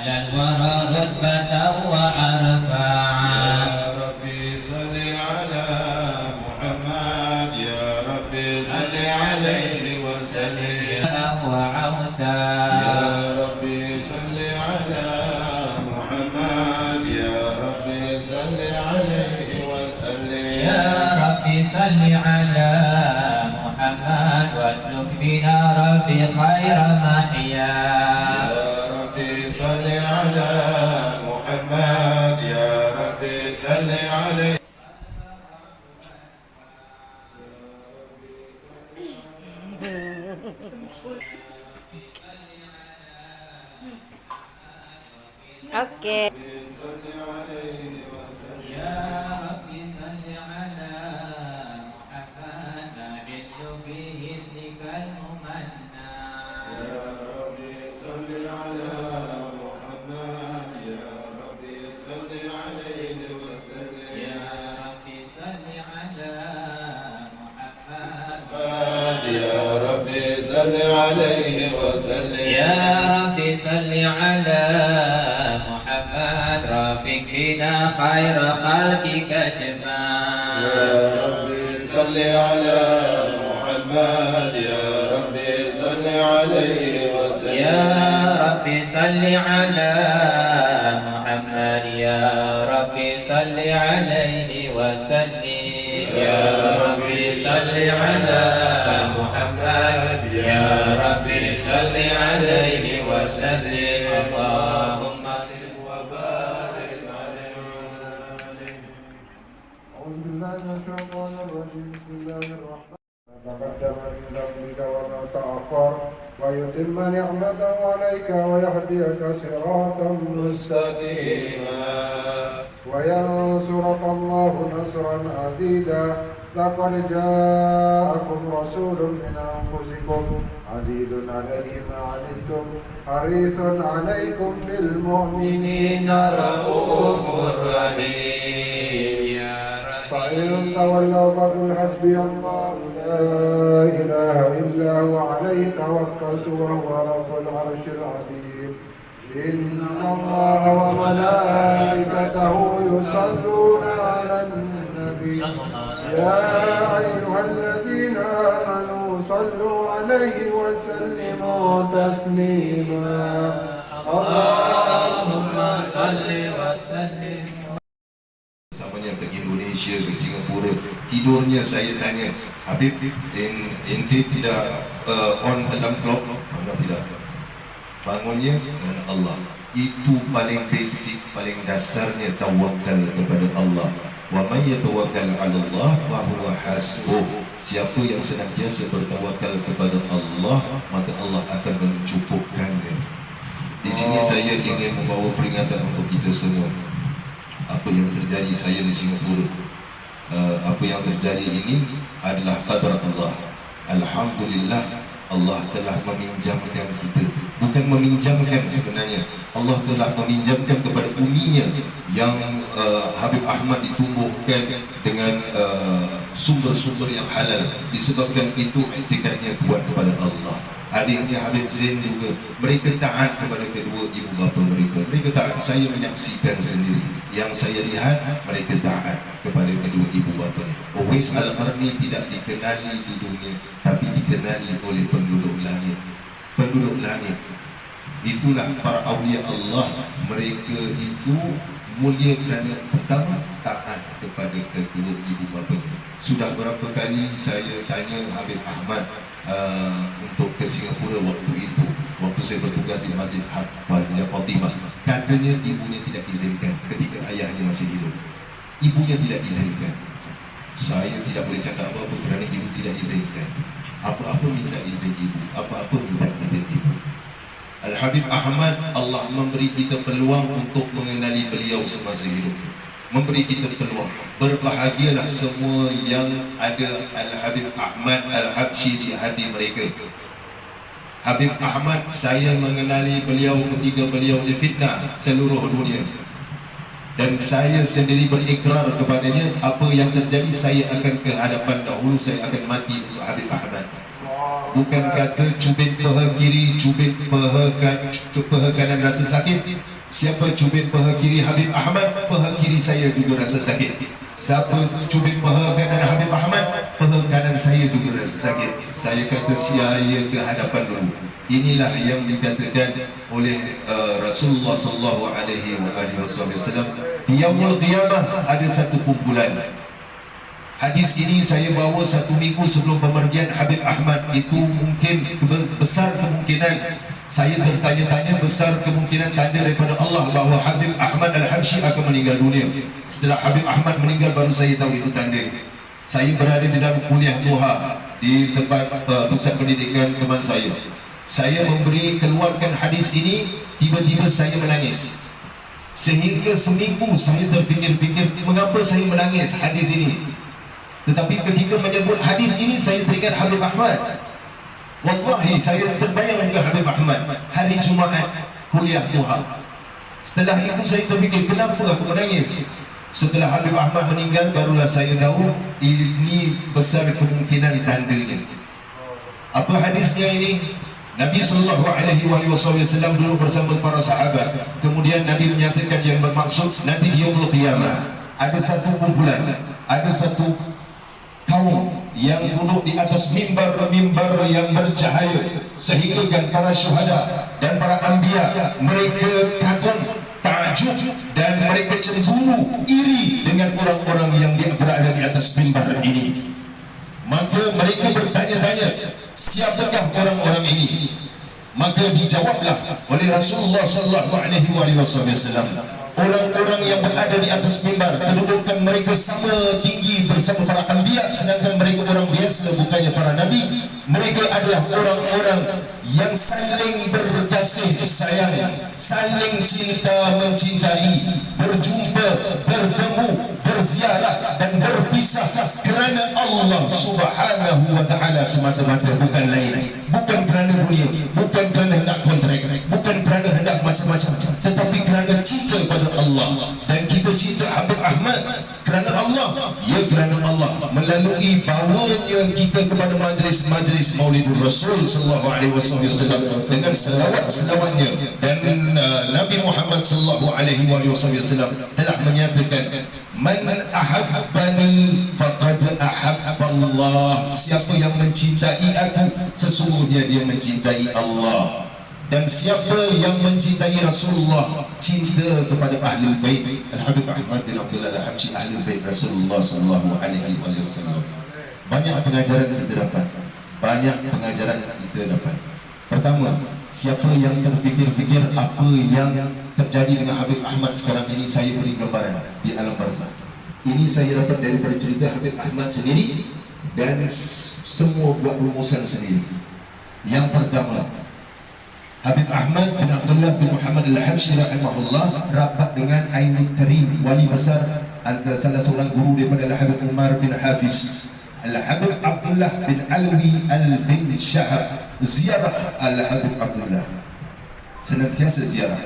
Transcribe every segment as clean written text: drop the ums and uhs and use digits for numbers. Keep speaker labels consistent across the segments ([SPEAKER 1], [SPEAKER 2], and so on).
[SPEAKER 1] أعلى الورى رتبة وأرفع.
[SPEAKER 2] يا ربي صل على محمد يا ربي صل عليه وسلم
[SPEAKER 1] وعوسى
[SPEAKER 2] يا ربي صل على محمد يا ربي صل عليه وسلم
[SPEAKER 1] يا ربي صل على محمد واسلك بنا ربي خير محيا.
[SPEAKER 2] يا ربي صل على محمد يا ربي صل عليه.
[SPEAKER 3] Oke.
[SPEAKER 1] يا ربي صل على محمد نحل به اسمك الممنى.
[SPEAKER 2] يا ربي صل على محمد يا ربي صل عليه وسلم
[SPEAKER 1] يا ربي صل على محمد
[SPEAKER 2] يا ربي صل عليه وسلم
[SPEAKER 1] يا ربي صل على محمد رافق بنا خير خلقك جمال.
[SPEAKER 2] يا ربي صل على محمد يا ربي صل عليه وسلم
[SPEAKER 1] يا ربي صل على محمد يا ربي صل عليه وسلم.
[SPEAKER 2] يا ربي صل على محمد يا ربي صل عليه وسلم اللهم صل وبارك عليه.
[SPEAKER 4] أعوذ بالله من الشيطان الرجيم بسم الله الرحمن الرحيم تقدم من ذنبك وما تأخر ويتم نعمته عليك ويهديك صراطا
[SPEAKER 2] مستقيما
[SPEAKER 4] وينصرك الله نصرا عزيزا لقد جاءكم رسول من أنفسكم عزيز عليه ما عنتم حريص عليكم بالمؤمنين
[SPEAKER 2] رؤوف رحيم
[SPEAKER 4] فإن تولوا فقل حسبي الله لا إله إلا هو عليه توكلت وهو رب العرش العظيم إن الله وملائكته يصلون على النبي يا أيها الذين آمنوا صلوا عليه وسلموا تسليما
[SPEAKER 1] اللهم صل وسلم.
[SPEAKER 2] Samanya ke Indonesia, ke Singapura, tidurnya saya tanya, Habib, ente tidak on alarm clock? Mana tidak? Bangunnya dengan Allah. Itu paling basic, paling dasarnya tawakal kepada Allah. Wa may yatawakkal 'ala Allah fa huwa hasbuh. Siapa yang senantiasa bertawakal kepada Allah, maka Allah akan mencukupkannya. Di sini saya ingin membawa peringatan untuk kita semua. Apa yang terjadi saya di Singapura, apa yang terjadi ini adalah qadar Allah. Alhamdulillah, Allah telah meminjamkan kita. Bukan meminjamkan sebenarnya, Allah telah meminjamkan kepada buminya yang Habib Ahmad ditumbuhkan dengan sumber-sumber yang halal. Disebabkan itu etikatnya kuat kepada Allah. Adiknya Habib Zain juga, mereka taat kepada kedua ibu bapa mereka. Mereka taat, saya menyaksikan sendiri. Yang saya lihat, mereka taat kepada kedua ibu bapanya. Uwais Al-Qarni tidak dikenali di dunia, tapi dikenali oleh penduduk langit. Penduduk langit, itulah para awliya Allah. Mereka itu mulia kerana pertama taat kepada kedua ibu bapanya. Sudah berapa kali saya tanya Habib Ahmad untuk ke Singapura waktu itu, waktu saya bertugas di Masjid Fatimah. Katanya ibunya tidak izinkan ketika ayahnya masih hidup. Ibunya tidak izinkan. Saya tidak boleh cakap apa-apa kerana ibu tidak izinkan. Apa-apa minta izin ibu, apa-apa minta izin ibu. Al-Habib Ahmad, Allah memberi kita peluang untuk mengenali beliau semasa hidup. Memberi kita peluang. Berbahagialah semua yang ada Al-Habib Ahmad Al-Habsyi di hati mereka. Habib Ahmad, saya mengenali beliau ketika beliau difitnah seluruh dunia. Dan saya sendiri berikrar kepadanya, apa yang terjadi saya akan ke hadapan dahulu, saya akan mati untuk Habib Ahmad. bukan kata cubit paha kiri, cubit paha kanan rasa sakit. Siapa cubit paha kiri Habib Ahmad, paha kiri saya juga rasa sakit. Siapa cubit paha kanan Habib Ahmad, paha kanan saya juga rasa sakit. Saya kata saya ke hadapan dulu. Inilah yang dikatakan oleh Rasulullah sallallahu alaihi wasallam. Di yaumul qiyamah ada satu kumpulan. Hadis ini saya bawa 1 minggu sebelum pemergian Habib Ahmad. Itu mungkin besar kemungkinan saya tertanya-tanya, besar kemungkinan tanda daripada Allah bahawa Habib Ahmad Al-Habsyi akan meninggal dunia. Setelah Habib Ahmad meninggal baru saya tahu itu tanda. Saya berada di dalam kuliah duha di tempat pusat pendidikan teman saya. Saya keluarkan hadis ini, tiba-tiba saya menangis. Sehingga seminggu saya terfikir-fikir mengapa saya menangis hadis ini. Tetapi ketika menyebut hadis ini saya teringat Habib Ahmad. Wallahi saya terbayang dengan Habib Ahmad hari Jumaat kuliah duha. Setelah itu saya terfikir kenapa aku menangis. Setelah Habib Ahmad meninggal barulah saya tahu ini besar kemungkinan tandanya. Apa hadisnya ini? Nabi SAW dulu bersama para sahabat. Kemudian Nabi menyatakan yang bermaksud nanti di yaumul qiyamah ada satu kumpulan, ada satu kaum yang duduk di atas mimbar-mimbar yang bercahaya, sehingga kan para syuhada dan para anbiya mereka kagum, takjub dan mereka cemburu, iri dengan orang-orang yang berada di atas mimbar ini. Maka mereka bertanya-tanya, siapakah orang-orang ini? Maka dijawablah oleh Rasulullah sallallahu alaihi wasallam, orang-orang yang berada di atas mimbar, kedudukan mereka sama tinggi bersama para anbiya, sedangkan mereka orang biasa, bukannya para nabi. Mereka adalah orang-orang yang saling berkasih sayang, saling cinta mencintai, berjumpa, bertemu, berziarah dan berpisah kerana Allah Subhanahu wa taala semata-mata, bukan lain. Bukan kerana dunia, bukan kerana hendak kontrak, bukan kerana hendak macam-macam, tetapi kerana cinta pada Allah. Dan kita cinta Habib Ahmad kerana Allah, ya kerana Allah, melalui bawanya kita kepada majlis-majlis Maulidur Rasul sallallahu alaihi wasallam dengan selawat-selawatnya. Dan Nabi Muhammad sallallahu alaihi wasallam telah menyatakan, man ahabbani faqad ahabballah. Siapa yang mencintai aku, sesungguhnya dia mencintai Allah. Dan siapa yang mencintai Rasulullah, cinta kepada Ahlul Bait. Al-Habib Ahmad bin Abdullah Al-Habsyi Ahlul Bait Rasulullah sallallahu alaihi wasallam. Banyak pengajaran kita dapat. Banyak pengajaran kita dapat. Pertama, siapa yang terfikir-fikir apa yang terjadi dengan Habib Ahmad sekarang ini, saya beri gambaran di alam barzakh. Ini saya dapat daripada cerita Habib Ahmad sendiri dan semua buat rumusan sendiri. Yang pertama, Habib Ahmad bin Abdullah bin Muhammad Al-Habsyi rahimahullah rapat dengan Ainul Karim, wali besar, salah seorang guru daripada Al-Habib Umar bin Hafiz. Al-Habib Abdullah bin Alwi al-bin Syahab ziarah Al-Habib Abdullah, senantiasa ziarah.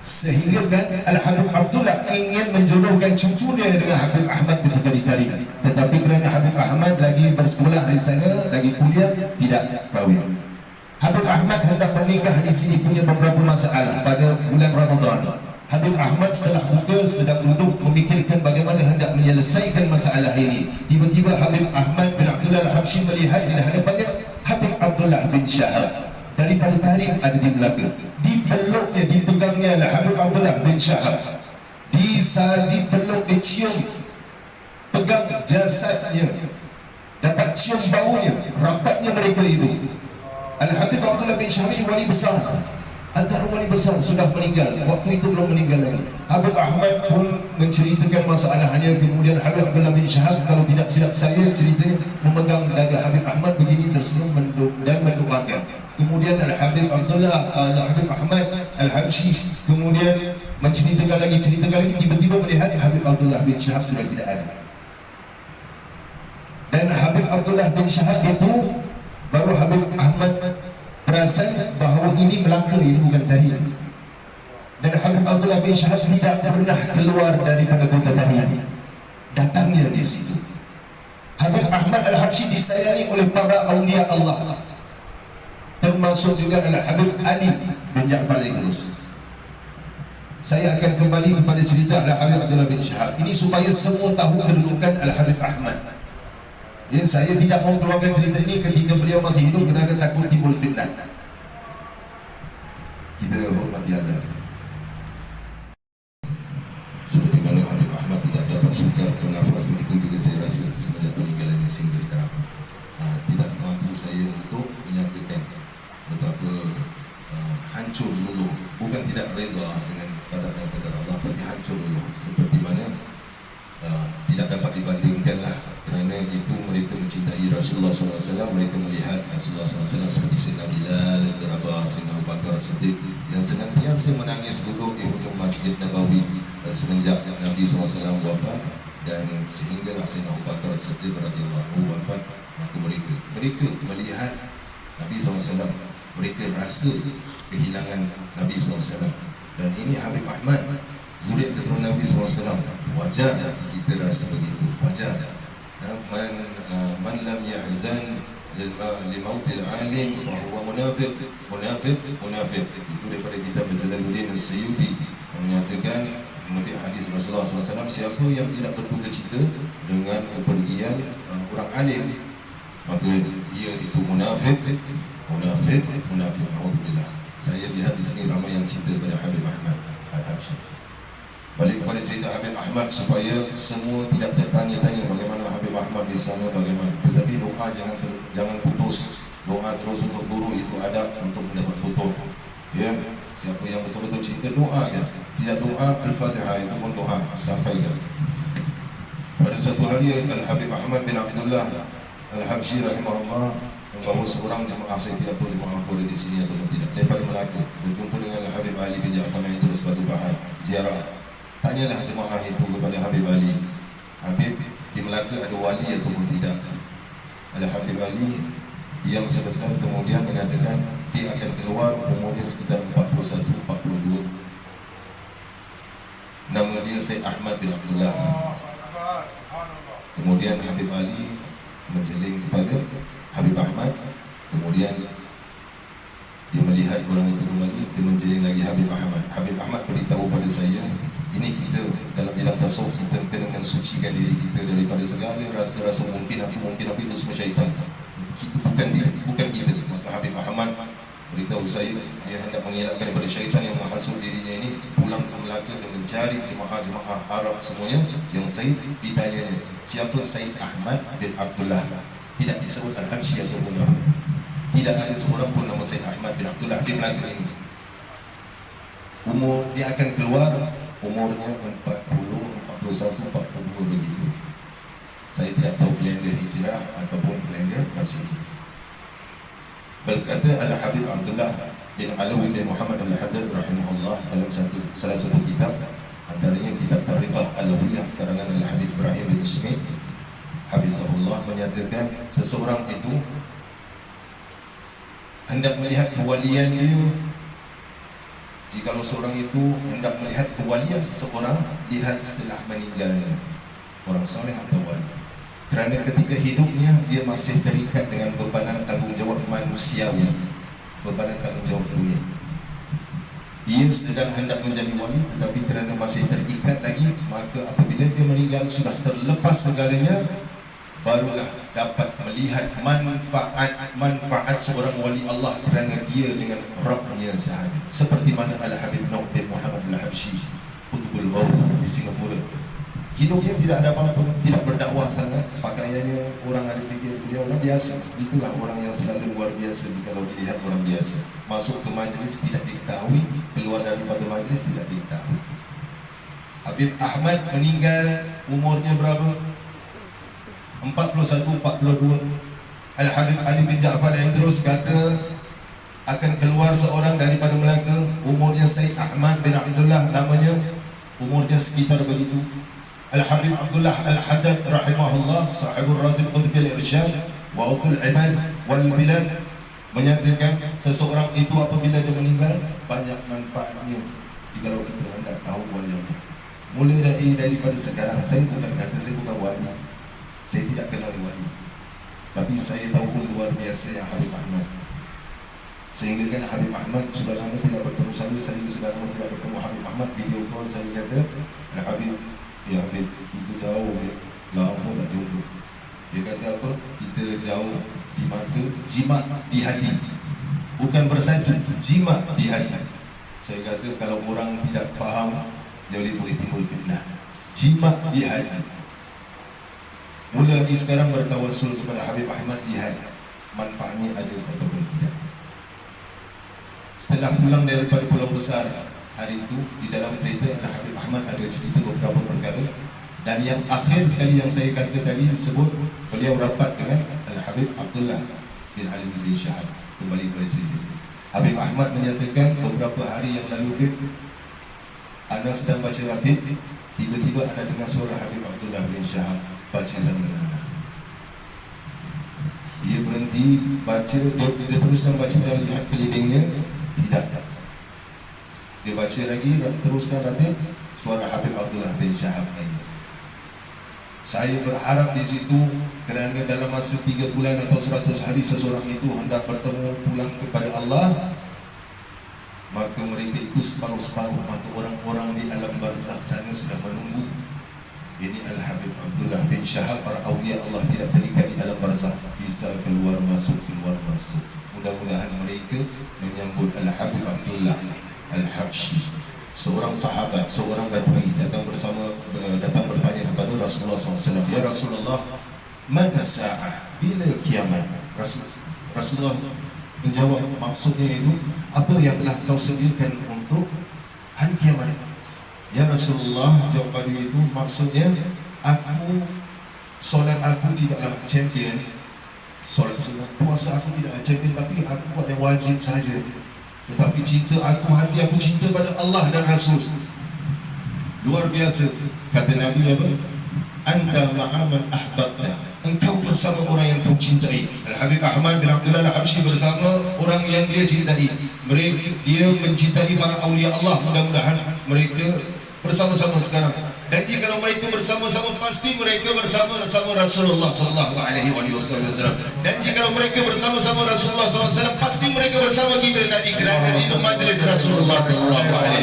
[SPEAKER 2] Sehingga kan Al-Habib Abdullah ingin menjodohkan cucunya dengan Habib Ahmad bin Abdul Karim, tetapi kerana Habib Ahmad lagi bersekolah di sana, lagi kuliah, tidak kahwin. Habib Ahmad hendak menikah di sini punya beberapa masalah pada bulan Ramadan. Habib Ahmad setelah buka sedang duduk memikirkan bagaimana hendak menyelesaikan masalah ini. Tiba-tiba Habib Ahmad bin Abdullah Al-Habsyi melihat di hadapannya Habib Abdullah bin Syahab daripada tarik ada di belakang. Dipeluknya, dipegangnya oleh Habib Abdullah bin Syahab. Dipeluk, dicium, pegang jasadnya, dapat cium baunya, rapatnya mereka itu. Al-Habib Abdullah bin Syahab wali besar, antara wali besar, sudah meninggal. Waktu itu belum meninggal lagi. Habib Ahmad pun menceritakan masalahnya. Kemudian Habib Abdullah bin Syahab, kalau tidak silap saya ceritanya, memegang dada Habib Ahmad begini, tersenyum dan mendoakan. Kemudian Al-Habib Ahmad Al-Habsyi kemudian menceritakan lagi, tiba-tiba melihat Habib Abdullah bin Syahab sudah tidak ada. Dan Habib Abdullah bin Syahab itu baru Habib Ahmad perasan bahawa ini Melaka, ini bukan tarian. Dan Habib Abdullah bin Syahab tidak pernah keluar daripada kota tarian, datangnya di situ. Habib Ahmad Al-Habsyi disayangi oleh para awliya Allah. termasuk juga Al-Habib Ali bin Ja'far Al-Idrus. Saya akan kembali kepada cerita Al-Habib Abdullah bin Syahab ini supaya semua tahu kedudukan Al-Habib Ahmad. Ya, saya tidak mau keluarkan cerita ini ketika beliau masih hidup kerana takut timbul fitnah. Kita hormati azan. Seperti mana Habib Ahmad tidak dapat sukar bernafas, begitu juga saya rasa semenjak peninggalannya sehingga sekarang tidak mampu saya untuk menyatakan betapa hancur dulu, bukan tidak reda dengan qadar dan qadar Allah, tapi hancur dulu seperti mana tidak dapat dibandingkanlah, kerana itu mereka mencintai Rasulullah SAW. Mereka melihat Rasulullah SAW seperti Sayyidina Bilal, Rabah, Sayyidina Abu Bakar Siddiq yang senantiasa menangis duduk di hujung Masjid Nabawi semenjak Nabi SAW wafat, dan sehinggalah Sayyidina Abu Bakar Siddiq radhiyallahu anhu wafat. Maka mereka melihat Nabi SAW, mereka rasa kehilangan Nabi SAW. Dan ini Habib Ahmad, zuriat keturunan Nabi SAW. Wajar kita rasa begitu, wajar. Man lam yahzan limautil alim fahuwa munafiq. Itu daripada kitab Jalaluddin As-Suyuti menyatakan menurut hadis Rasulullah SAW, siapa yang tidak berduka cita dengan kepergian orang alim, maka dia itu munafik. Alhamdulillah. Saya lihat di sini ramai yang cinta pada Habib Ahmad Al-Habsyi. Balik kepada cerita Habib Ahmad supaya semua tidak tertanya-tanya bagaimana Habib Ahmad di sana, bagaimana. Tetapi doa jangan putus. Doa terus untuk guru, itu adab untuk mendapat foto. Ya, siapa yang betul-betul cinta doa ya. Tidak doa Al-Fatihah itu pun doa sampaikan. Pada satu hari Al-Habib Ahmad bin Abdullah Al-Habsyi rahimahullah membawa seorang jemaah, saya tidak tahu jemaah boleh di sini atau tidak, daripada Melaka, berjumpa dengan Al-Habib Ali bin Ja'far Al-Idrus Batu Bahar, ziarah. Tanyalah jemaah itu kepada Habib Ali, Habib, di Melaka ada wali ataupun tidak? Al-Habib Ali diam sebentar, kemudian mengatakan dia akan keluar umurnya sekitar 41-42. Nama dia Syed Ahmad bin Abdullah. Kemudian Habib Ali menjeling kepada Habib Ahmad, kemudian dia melihat orang itu kembali, dia menjeling lagi Habib Ahmad. Habib Ahmad beritahu pada saya, ini kita dalam bidang tasawuf, kita kena mensucikan diri kita daripada segala rasa-rasa mungkin itu semua syaitan. Bukan kita. Maka Habib Ahmad beritahu saya, dia hendak mengelakkan daripada syaitan yang menghasut dirinya ini, pulang ke Melaka dan mencari jemaah-jemaah Arab semuanya. Yang saya ditanya, siapa Syed Ahmad bin Abdullah? Tidak disebut Al-Habsyi ataupun apa. Tidak ada seorang pun nama Syed Ahmad bin Abdullah di Melaka ini. Umur dia akan keluar umurnya 40, 41, 42 begitu. Saya tidak tahu kalender hijrah ataupun kalender Masehi. Berkata Al-Habib Abdullah bin Alawi bin Muhammad Al-Haddad rahimahullah dalam salah satu kitab, antaranya kitab Tariqah Al-Awliyah karangan Al-Habib Ibrahim bin Smith hafizahullah, menyatakan seseorang itu hendak melihat kewalian dia. Jika seorang itu hendak melihat kewalian seseorang, lihat setelah meninggalnya, orang soleh atau wali. Kerana ketika hidupnya dia masih terikat dengan bebanan tanggungjawab manusiawi, bebanan tanggungjawab dunia. Dia sedang hendak menjadi wali, tetapi kerana masih terikat lagi, maka apabila dia meninggal sudah terlepas segalanya, barulah dapat melihat manfaat seorang wali Allah kerana dia dengan Rabbnya sahaja. Seperti mana Al-Habib Nuh bin Muhammad Al-Habsyi Qutbul Maut di Singapura. Hidupnya tidak ada apa-apa, tidak berdakwah sangat, pakaiannya orang ada fikir dia orang biasa. Itulah orang yang selalu luar biasa kalau dilihat orang biasa. Masuk ke majlis tidak diketahui, keluar daripada majlis tidak diketahui. Habib Ahmad meninggal umurnya berapa? 41, 42. Al-Habib Ali bin Ja'far Al-Idrus kata akan keluar seorang daripada Melaka, umurnya Syed Ahmad bin Abdullah namanya, umurnya sekitar begitu. Al-Habib Abdullah Al-Haddad rahimahullah, sahibul Radib Qudbil Irsyad wa Utul Ibad wal Bilad, menyatakan seseorang itu apabila dia meninggal banyak manfaatnya jikalau kita hendak tahu wali Allah. Mulai daripada sekarang, saya bukan kata saya bukan wali, saya tidak kenal wali, tapi saya tahu luar biasa yang Habib Ahmad. Sehingga kan Habib Ahmad sudah lama tidak bertemu saya sudah lama tidak bertemu Habib Ahmad. Video call saya kata, Habib, ya Habib, kita jauh, lama tak jumpa. Dia kata apa? Kita jauh di mata, jimat di hati. Bukan bersatu, jimat di hati. Saya kata kalau orang tidak faham, jadi boleh timbul fitnah. Jimat di hati. Mula lagi sekarang bertawassul kepada Habib Ahmad, lihat manfaatnya ada ataupun tidak. Setelah pulang daripada Pulau Besar hari itu, di dalam kereta ada Habib Ahmad ada cerita beberapa perkara. Dan yang akhir sekali yang saya kata tadi sebut, beliau rapat dengan Al-Habib Abdullah bin Ali bin Syahab. Kembali pada cerita Habib Ahmad menyatakan beberapa hari yang lalu anda sedang baca ratib, tiba-tiba anda dengar suara Habib Abdullah bin Syahab baca sama-sama. Dia berhenti baca, dia teruskan baca dan lihat kelilingnya, tidak. Dia baca lagi, teruskan ratib, suara Habib Abdullah bin Syahab lagi. Saya berharap di situ kerana dalam masa 3 bulan atau 100 hari seseorang itu hendak bertemu pulang kepada Allah, maka mereka itu separuh-separuh, maka orang-orang di alam barzakh sana sudah menunggu. Ini Al-Habib Abdullah bin Syahab, para awliya Allah tidak terikat di alam barzakh, bisa keluar masuk. Mudah-mudahan mereka menyambut Al-Habib Abdullah Al-Habsyi, seorang sahabat, seorang badui datang bertanya kepada Rasulullah SAW, ya Rasulullah, mata sa'ah, bila kiamat? Rasulullah menjawab, maksudnya itu apa yang telah kau sediakan untuk hari kiamat? Ya Rasulullah, jawab badui itu, maksudnya solat aku tidaklah champion, solat sunat, puasa aku tidaklah champion, tapi aku buat yang wajib saja. Tetapi cinta aku, hati aku cinta pada Allah dan Rasul. Luar biasa. Kata Nabi apa? Anta ma'aman ahbabta, engkau bersama orang yang kau cintai. Al-Habib Ahmad bin Abdullah Al-Habsyi bersama orang yang dia cintai. Dia mencintai para awliya Allah. Mudah-mudahan mereka bersama-sama sekarang. Dan jika kalau mereka bersama-sama, pasti mereka bersama Rasulullah sallallahu alaihi wasallam. Dan jika kalau mereka bersama Rasulullah sallallahu alaihi wasallam, pasti mereka bersama kita tadi kerana itu majlis Rasulullah sallallahu alaihi